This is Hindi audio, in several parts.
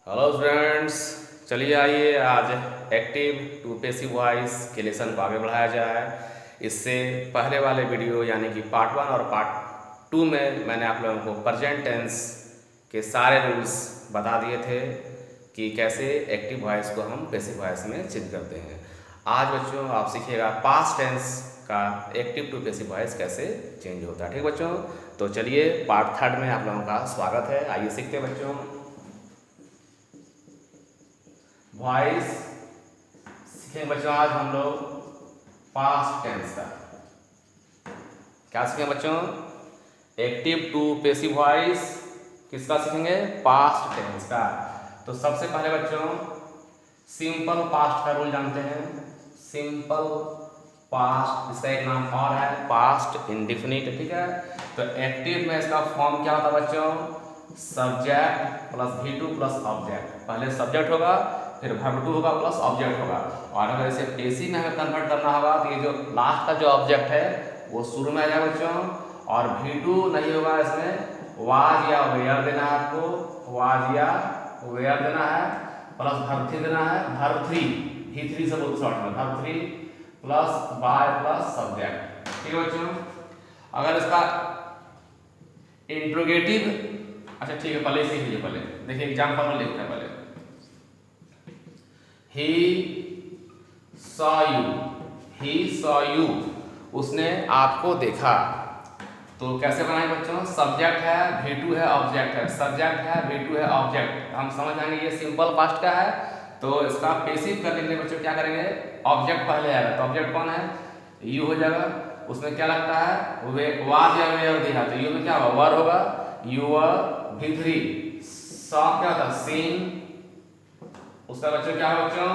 हेलो स्टूडेंट्स, चलिए आइए आज एक्टिव टू पैसिव वॉइस के लेसन को आगे बढ़ाया जाए। इससे पहले वाले वीडियो यानी कि पार्ट 1 और पार्ट 2 में मैंने आप लोगों को प्रेजेंट टेंस के सारे रूल्स बता दिए थे कि कैसे एक्टिव वॉइस को हम पैसिव वॉइस में चेंज करते हैं। आज बच्चों आप सीखिएगा पास्ट टेंस का एक्टिव टू पैसिव वॉइस कैसे चेंज होता है। ठीक बच्चों, तो चलिए पार्ट 3 में आप लोगों का स्वागत है। आइए सीखते हैं बच्चों। वॉइस सीखेंगे बच्चों आज हम लोग पास्ट टेंस का। क्या सीखेंगे बच्चों? एक्टिव टू पैसिव वॉइस किसका सीखेंगे? पास्ट टेंस का। तो सबसे पहले बच्चों सिंपल पास्ट का रूल जानते हैं। सिंपल पास्ट, इसका एक नाम और है पास्ट इंडेफिनिट। ठीक है, तो एक्टिव में इसका फॉर्म क्या होता है बच्चों? Subject plus V2 plus object. पहले सब्जेक्ट होगा, फिर वर्ब 2 होगा प्लस ऑब्जेक्ट होगा। और अगर इसे पैसिव में हमें कन्वर्ट करना होगा तो ये जो लास्ट का जो ऑब्जेक्ट है वो शुरू में आ जाएगा बच्चों, और V2 नहीं होगा, इसमें वाज या वेयर देना है आपको, वाज या वेयर देना है, प्लस वर्ब 3 देना है, वर्ब 3 V3 से बोलते शॉर्ट में, verb 3 plus by plus subject. ठीक है बच्चों, अगर इसका इंट्रोगेटिव, अच्छा ठीक है, पहले सीख लीजिए। पहले देखिए एग्जाम्पल में लिखते हैं। पहले He saw you, he saw you, उसने आपको देखा। तो कैसे बनाए बच्चों? सब्जेक्ट है, V2 है, ऑब्जेक्ट है, सब्जेक्ट है, V2 है, ऑब्जेक्ट। हम समझ जाएंगे ये सिंपल पास्ट का है। तो इसका पैसिव करने के लिए बच्चों क्या करेंगे? ऑब्जेक्ट पहले आएगा, तो ऑब्जेक्ट कौन है? यू हो जाएगा। उसमें क्या लगता है? वे वाज या वेयर दिया, तो यू में क्या होगा? वर होगा, यू V3। सॉ क्या होता है? सीन। उसका बच्चों क्या है बच्चों?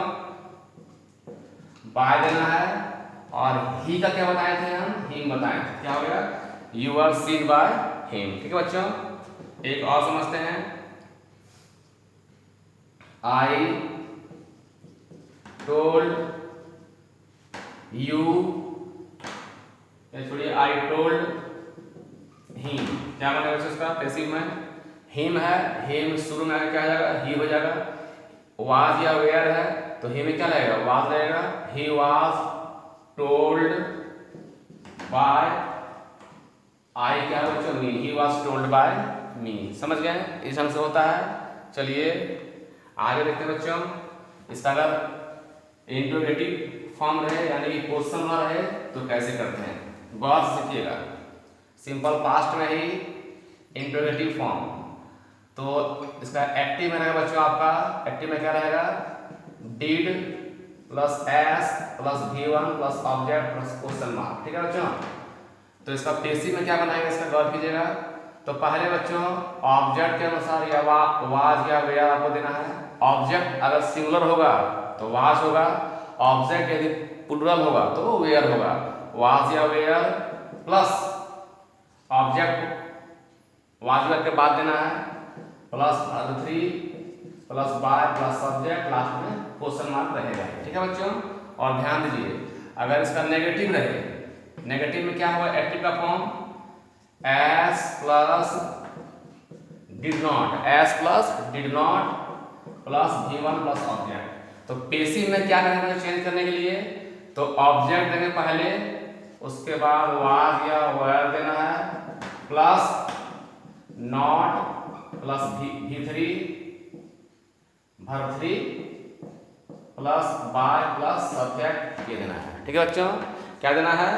बाय देना है, और ही का क्या बताए थे हम? हिम बताए थे। क्या हो गया? You are seen by him. ठीक है बच्चों, एक और समझते हैं। आई टोल्ड यू, छोड़िए, आई टोल्ड हिम। क्या बनेगा बच्चों इसका पैसिव में? हिम है, हिम शुरू में क्या आ जाएगा? ही हो जाएगा। वाज या वेयर है तो ही में क्या लगेगा? वाज लगेगा। ही वाज टोल्ड बाय आई, क्या है बच्चों? मी। ही वाज टोल्ड बाय मी। समझ गए? इस ढंग से होता है। चलिए आगे देखते हैं बच्चों। इसका अगर इंट्रोगेटिव फॉर्म रहे यानी कि क्वेश्चन ना रहे तो कैसे करते हैं, गौर से सीखिएगा। सिंपल पास्ट में ही इंट्रोगेटिव फॉर्म। तो इसका एक्टिव में रहेगा बच्चों, आपका एक्टिव में क्या रहेगा? Did plus S plus V1 plus object plus question mark. ठीक है बच्चों, तो इसका पैसिव में क्या बनाएंगे इसका गौर कीजिएगा। तो पहले बच्चों ऑब्जेक्ट के अनुसार या वाज या वेयर आपको देना है। ऑब्जेक्ट अगर सिंगुलर होगा तो वाज होगा, ऑब्जेक्ट यदि प्लुरल होगा तो वेयर होगा। वाज या were plus object was were के बाद देना है, plus verb 3 plus by plus subject, last में क्वेश्चन मार्क रहेगा। ठीक है बच्चों, और ध्यान दीजिए अगर इसका नेगेटिव रहे, नेगेटिव में क्या होगा? एक्टिव का form S plus did not, S plus did not plus V1 plus object. तो पैसिव में क्या करेंगे चेंज करने के लिए? तो ऑब्जेक्ट देंगे पहले, उसके बाद वाज या वेयर देना है, plus not plus V3 verb 3 plus by plus subject ये देना है। ठीक है बच्चों, क्या देना है?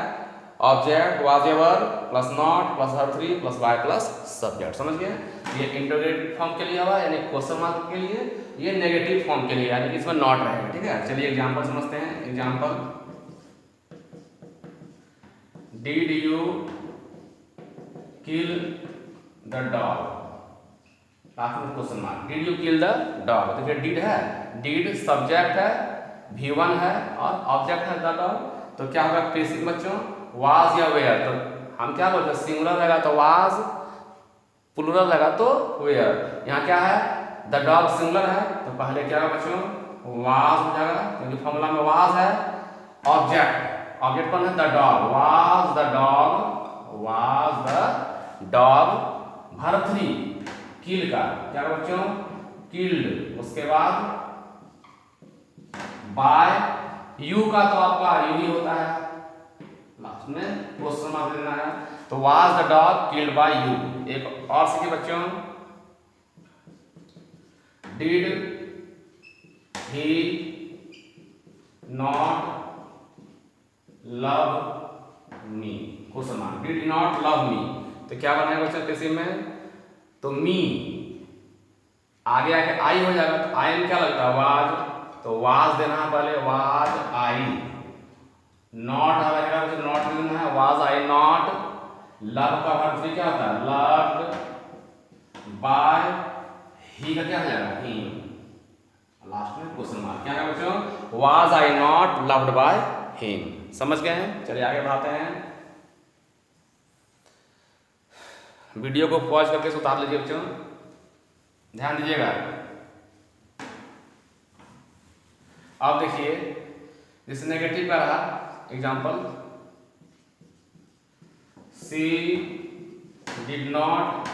ऑब्जेक्ट वाज या verb plus not plus verb 3 plus by plus subject. समझ गए? ये इंट्रोगेटिव फॉर्म के लिए हुआ यानी क्वेश्चन मार्क के लिए, ये नेगेटिव फॉर्म के लिए यानी कि इसमें नॉट रहेगा। ठीक है, चलिए एग्जांपल समझते हैं। Example, did you kill the dog, question mark, did you kill the dog. देखिए डिड है, डिड सब्जेक्ट है, V1 है और ऑब्जेक्ट है द डॉग। तो क्या होगा पैसिव बच्चों? वाज या वेयर। तो हम क्या बोलते हैं? सिंगुलर रहेगा तो वाज, प्लुरल रहेगा तो वेयर। यहाँ क्या है? द डॉग सिंगुलर है तो पहले क्या होगा बच्चों? वाज हो जाएगा क्योंकि फॉर्मूला में वाज है। ऑब्जेक्ट, ऑब्जेक्ट कौन है? The dog, was the dog, was the dog. Verb 3 किल का क्या बच्चों? किल्ड, उसके बाद बाय यू का तो आपका यू ही होता है, लास्ट में क्वेश्चन मार्क देना है। तो was the dog killed by you. एक और सीखिए बच्चों, did he not love me, question mark, did he not love me. तो क्या बनेगा बच्चों पैसिव में, तो मी आगे आके आई हो जाएगा, तो आई में क्या लगता है वाज, तो वाज देना है पहले, वाज आई, नॉट रहेगा तो नॉट देना है, वाज आई नॉट, लव का वर्ब फिर क्या होता है लव्ड, बाय ही का क्या हो जाएगा ही, लास्ट में क्वेश्चन मार्क। क्या है बच्चों, was I not loved by him. समझ गए हैं? चलिए आगे बढ़ाते हैं। वीडियो को पॉज करके उतार लीजिए बच्चों, ध्यान दीजिएगा। अब देखिए जैसे नेगेटिव का रहा example, she did not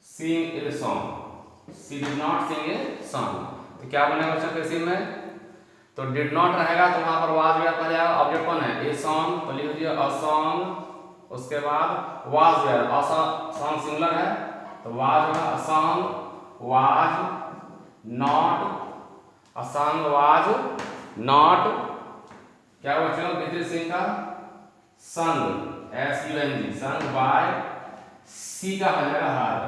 sing a song, she did not sing a song. तो क्या बनेगा बच्चों पैसिव में, तो डिड नॉट रहेगा तो वहां पर वाज वेयर पड़ जाएगा, ऑब्जेक्ट कौन है ए सॉन्ग, तो लिख दीजिए अ सॉन्ग, उसके बाद was were, a song singular है तो वाज होगा a song was not, a song was not, क्या बच्चों बेहतर सिंह का संग, एस यू एन जी, संग बाय, सी का हो जाएगा हर,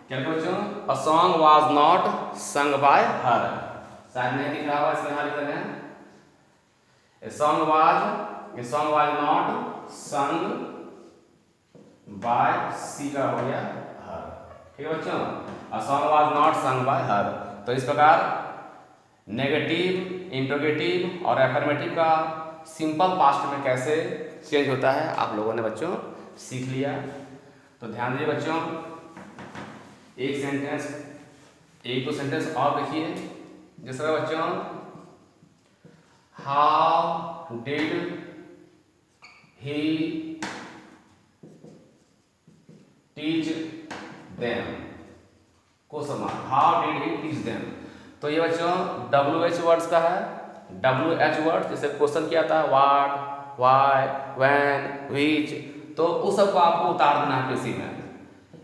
क्या बच्चों a song was not sung by हर, शायद नहीं दिख रहा होगा इसमें यहाँ लिख रहे हैं, a song was not sung by, she का हो गया हर, ठीक है बच्चों, a song was not sung by her. तो इस प्रकार नेगेटिव, इंट्रोगेटिव और एफर्मेटिव का सिंपल पास्ट में कैसे चेंज होता है आप लोगों ने बच्चों सीख लिया। तो ध्यान दीजिए बच्चों, एक सेंटेंस, एक दो सेंटेंस और देखिए, जैसे बच्चों how did he teach them, question mark, how did he teach them. तो ये बच्चों WH वर्ड्स का है, WH वर्ड जैसे क्वेश्चन किया था व्हाट, व्हाई, व्हेन, व्हिच, तो उस सब को आपको उतार देना है पैसिव में।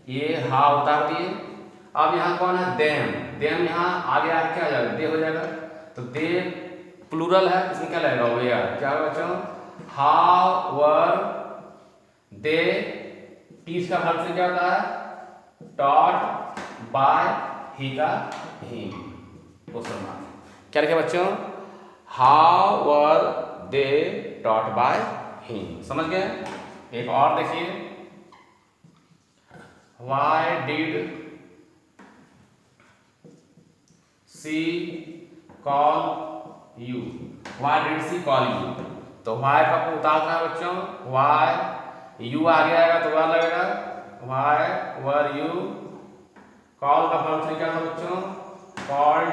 ये हाउ उतार दिए, अब यहाँ कौन है देम, देम यहाँ आगे आगे क्या हो जाएगा दे हो जाएगा, तो दे प्लूरल है, इसमें क्या लगेगा वेयर, क्या होगा बच्चों हाउ वर दे, टीच का वर्ब से क्या होता है टॉट, बाय ही का हिम, क्वेश्चन मार्क, क्या लिखे बच्चों how were they taught by him. समझ गए? एक और देखिए, why did she call you, why did she call you, तो व्हाई का उतारना है बच्चों, व्हाई यू आगे आएगा तो वह लगेगा व्हाई वर यू, कॉल का वर्ब क्या था बच्चों कॉल्ड,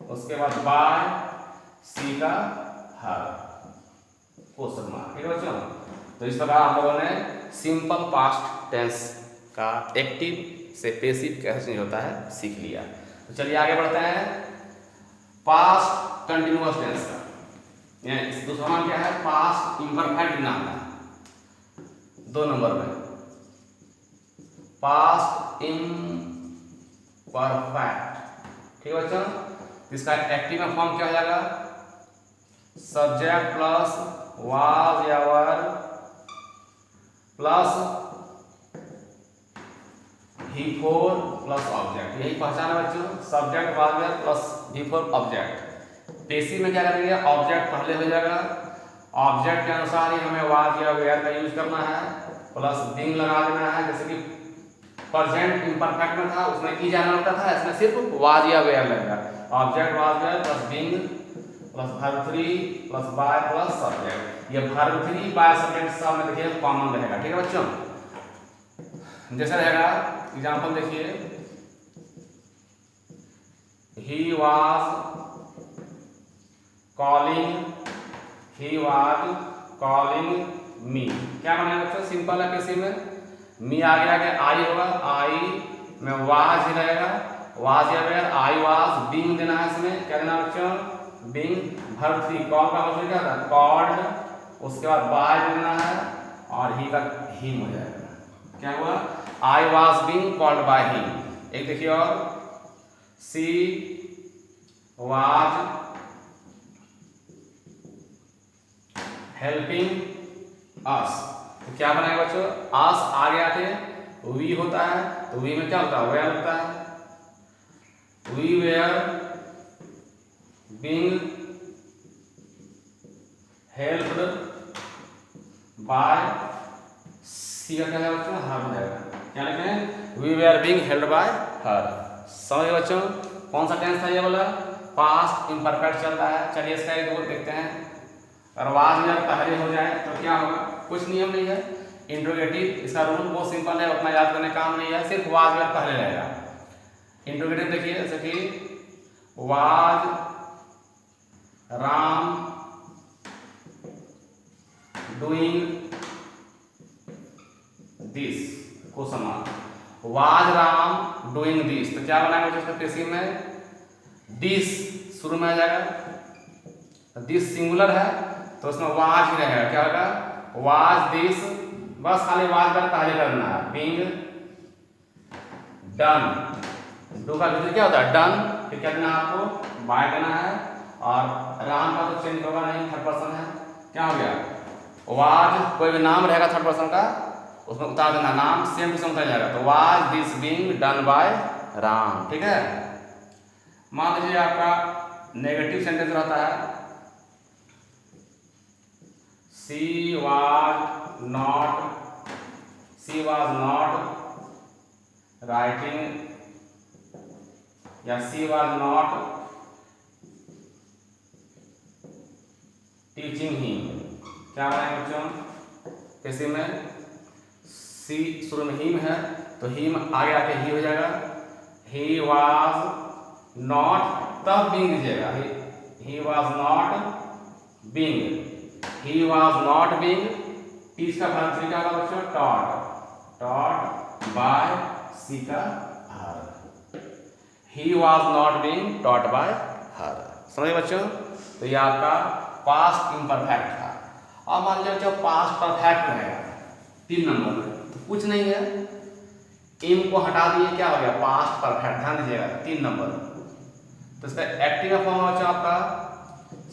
उसके बाद बाय, सी का हर, क्वेश्चन मार्क, ठीक है बच्चों। तो इस प्रकार आप लोगों ने सिंपल पास्ट टेंस का एक्टिव से पैसिव कैसे चेंज होता है सीख लिया। तो चलिए आगे बढ़ते हैं पास्ट कंटिन्यूअस टेंस का। इस दूसरा नाम क्या है पास्ट इम्परफेक्ट नाम है, 2 नंबर में पास्ट इम्परफेक्ट, ठीक है बच्चों। इसका एक्टिव में फॉर्म क्या हो जाएगा सब्जेक्ट प्लस वाज या वर प्लस ही फोर प्लस ऑब्जेक्ट, यही पहचान है बच्चों, सब्जेक्ट वाज या प्लस ही फोर ऑब्जेक्ट। पैसिव में क्या करेंगे ऑब्जेक्ट पहले हो जाएगा, ऑब्जेक्ट के अनुसार ही हमें वाज या वेयर का यूज करना है, प्लस बीइंग लगा देना है, जैसे कि प्रेजेंट इम्परफेक्ट में था उसमें की जाना होता था, इसमें सिर्फ वाज या वेयर लगेगा, object was were plus being plus verb 3 plus by plus subject, ये वर्ब 3 बाय सब्जेक्ट सब में देखिए कॉमन रहेगा, ठीक है बच्चों। जैसे रहेगा एग्जांपल देखिए, ही वाज कॉलिंग मी, क्या बनेगा बच्चों सिंपल है, किसी में मी आगे आगे आई होगा, आई में वाज ही रहेगा, वाज या वेयर। आई वाज बीइंग देना है इसमें, क्या देना बच्चों, बीइंग। वर्ब 3 कॉल का मतलब क्या था, कॉल्ड, उसके बाद बाय देना है और ही का हिम हो जाएगा। क्या हुआ, I was being called by him. एक देखिए और, सी वाज हेल्पिंग अस। तो क्या बनाएगा बच्चों, अस आगे आके वी होता है, तो वी में क्या होता है, वेयर होता है। We were being helped by, she का क्या है बच्चों, हर हो जाएगा। क्या लिखे हैं, we were being helped by her. समझ गए बच्चों, कौन सा टेंस था ये वाला, पास्ट इम्परफेक्ट चल रहा है। चलिए इसका एक दो देखते हैं। और वाज जब पहले हो जाए तो क्या होगा, कुछ नियम नहीं है। इंट्रोगेटिव, इसका रूल बहुत सिंपल है, उतना याद करने काम नहीं है, सिर्फ वाज जब पहले रहेगा। इंट्रोगेटिव देखिए, जैसे कि वाज राम डूइंग दिस, को समान, वाज राम डूइंग दिस, तो क्या बनाएगा उसका पैसिव में, दिस शुरू में आ जाएगा। दिस सिंगुलर है तो उसमें वाज ही रहेगा, क्या होगा, वाज दिस, बस खाली वाज पर पहले करना है। बीइंग डन, डू का क्या होता है, डन, फिर क्या देना है आपको, बाय देना है। और राम का तो चेंज होगा नहीं, थर्ड पर्सन है, क्या हो गया, वाज, कोई भी नाम रहेगा थर्ड पर्सन का उसमें उतार देना, नाम सेम टू सेम उतार जाएगा। तो was this being done by Ram, ठीक है। मान लीजिए आपका नेगेटिव सेंटेंस रहता है, सी वाज नॉट राइटिंग, या she was not teaching him. क्या बनाएंगे बच्चों, कैसे में, सी शुरू में हिम है तो हिम आगे आके ही हो जाएगा। ही वाज नॉट, तब बीइंग दीजिएगा, he was not being, he was not being, teach का वर्ब 3 का होगा बच्चों, टॉट बाय सी का her, he was not being taught by her. समझे बच्चों, तो ये आपका पास्ट इम्परफेक्ट था। अब मान लीजिए बच्चों पास्ट परफेक्ट रहेगा 3 नंबर में, तो कुछ नहीं है, इम को हटा दिए, क्या हो गया, पास्ट परफेक्ट। ध्यान दीजिएगा 3 नंबर, तो इसका एक्टिव फॉर्म बच्चों आपका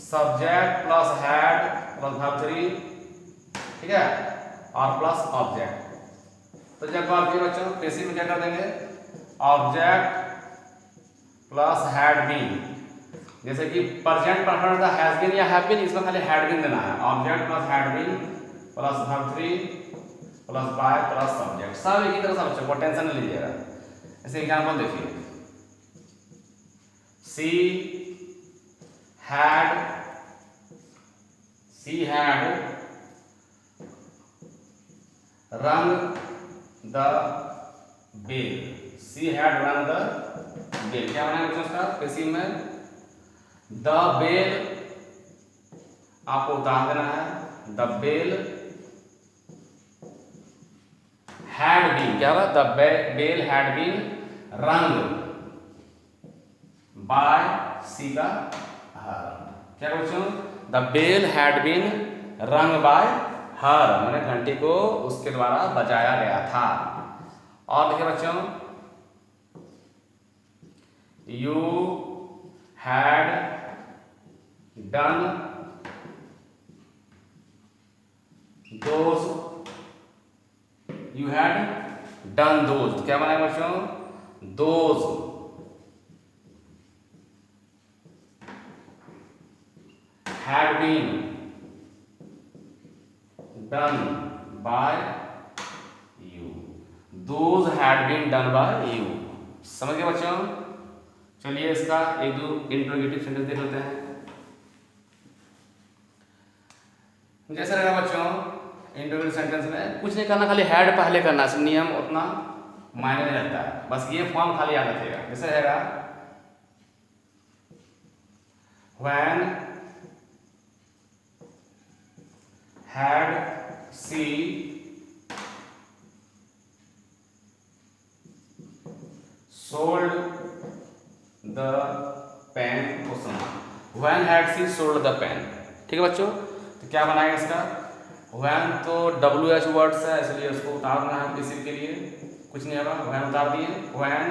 subject plus had plus verb 3, ठीक है, और प्लस ऑब्जेक्ट। तो जब बात की बच्चों पैसिव में क्या कर देंगे, ऑब्जेक्ट प्लस हैड बीन, जैसे कि प्रेजेंट परफेक्ट था हैज बीन या हैव बीन, इसमें खाली हैड बीन देना है। Object plus had been plus verb 3 plus by plus subject, सब एक ही तरह से बच्चों को टेंशन नहीं लीजिएगा। ऐसे एग्जांपल देखिए, she had run the bell, she had run the bell. क्या बनाया बच्चों उसका पैसिव में, द बेल आपको उतार देना है, द बेल हैड बीन, क्या होगा, द बेल हैड बीन रंग बाय सी का हर। क्या बच्चों, द बेल हैड बीन रंग बाय हर, मैंने घंटी को उसके द्वारा बजाया गया था। और देखिए बच्चों, you had done those, you had done those, क्या बनाए बच्चों, those had been done by you, those had been done by you. समझ गए बच्चों, चलिए इसका एक दो इंट्रोगेटिव सेंटेंस देख लेते हैं। जैसे रहेगा बच्चों इंट्रोगेटिव सेंटेंस में कुछ नहीं करना, खाली हैड पहले करना, नियम उतना मायने नहीं रखता है, बस ये फॉर्म खाली याद रखिएगा। जैसे रहेगा when had she sold the pen question mark. When had she sold the pen. ठीक है बच्चों, तो क्या बनाएगा इसका? व्हेन तो WH वर्ड्स है इसलिए उसको उतारना है किसी के लिए, कुछ नहीं होगा, व्हेन उतार दिए। व्हेन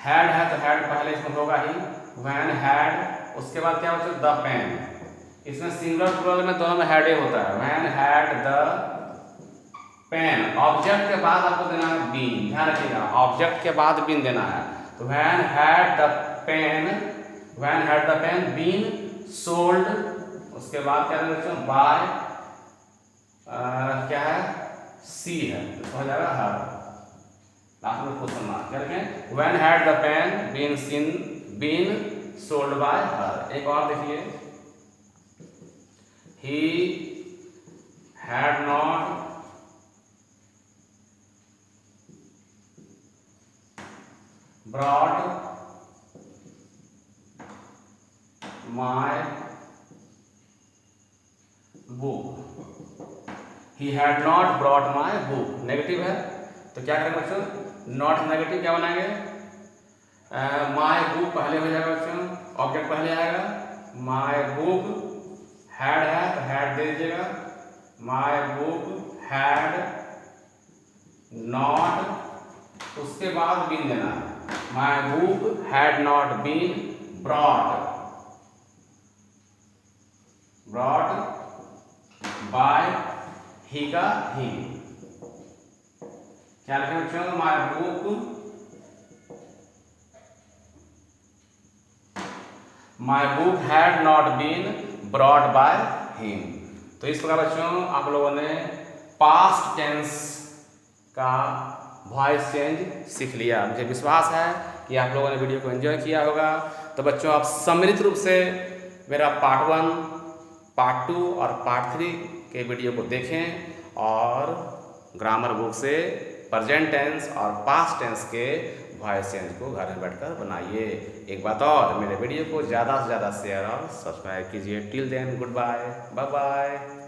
हैड है तो हैड पहले इसमें होगा ही, व्हेन हैड, उसके बाद क्या बच्चों? The pen. इसमें सिंगुलर प्लूरल में दोनों में हैड ही होता है। When had the pen, object के बाद आपको देना है बीन, ध्यान रखिएगा, ऑब्जेक्ट के बाद बीन देना है। तो when had the pen, when had the pen been sold, उसके बाद क्या देना बच्चों? बाय क्या है? सी है, तो हो जाएगा हर, लास्ट में क्वेश्चन मार्क। क्या रखें? When had the pen been sold by her. एक और देखिए, he had not brought my book, he had not brought my book। नेगेटिव है तो क्या करेंगे बच्चों? नॉट नेगेटिव क्या बनाएंगे? माय बुक पहले हो जाएगा बच्चों, ऑब्जेक्ट पहले आएगा। माय बुक हैड है तो हैड दे दीजिएगा। माय बुक हैड नॉट, उसके बाद बीन देना है। My book had not been brought by he का ही। क्या लिखें बच्चों? My book had not been brought by him. तो इस प्रकार बच्चों आप लोगों ने पास्ट टेंस का वॉइस चेंज सीख लिया। मुझे विश्वास है कि आप लोगों ने वीडियो को एंजॉय किया होगा। तो बच्चों आप सम्मिलित रूप से मेरा पार्ट 1, पार्ट 2 और पार्ट 3 के वीडियो को देखें और ग्रामर बुक से प्रेजेंट टेंस और पास्ट टेंस के वॉइस चेंज को घर में बैठकर बनाइए। एक बात और, मेरे वीडियो को ज़्यादा से ज़्यादा शेयर और सब्सक्राइब कीजिए। Till then goodbye, bye bye.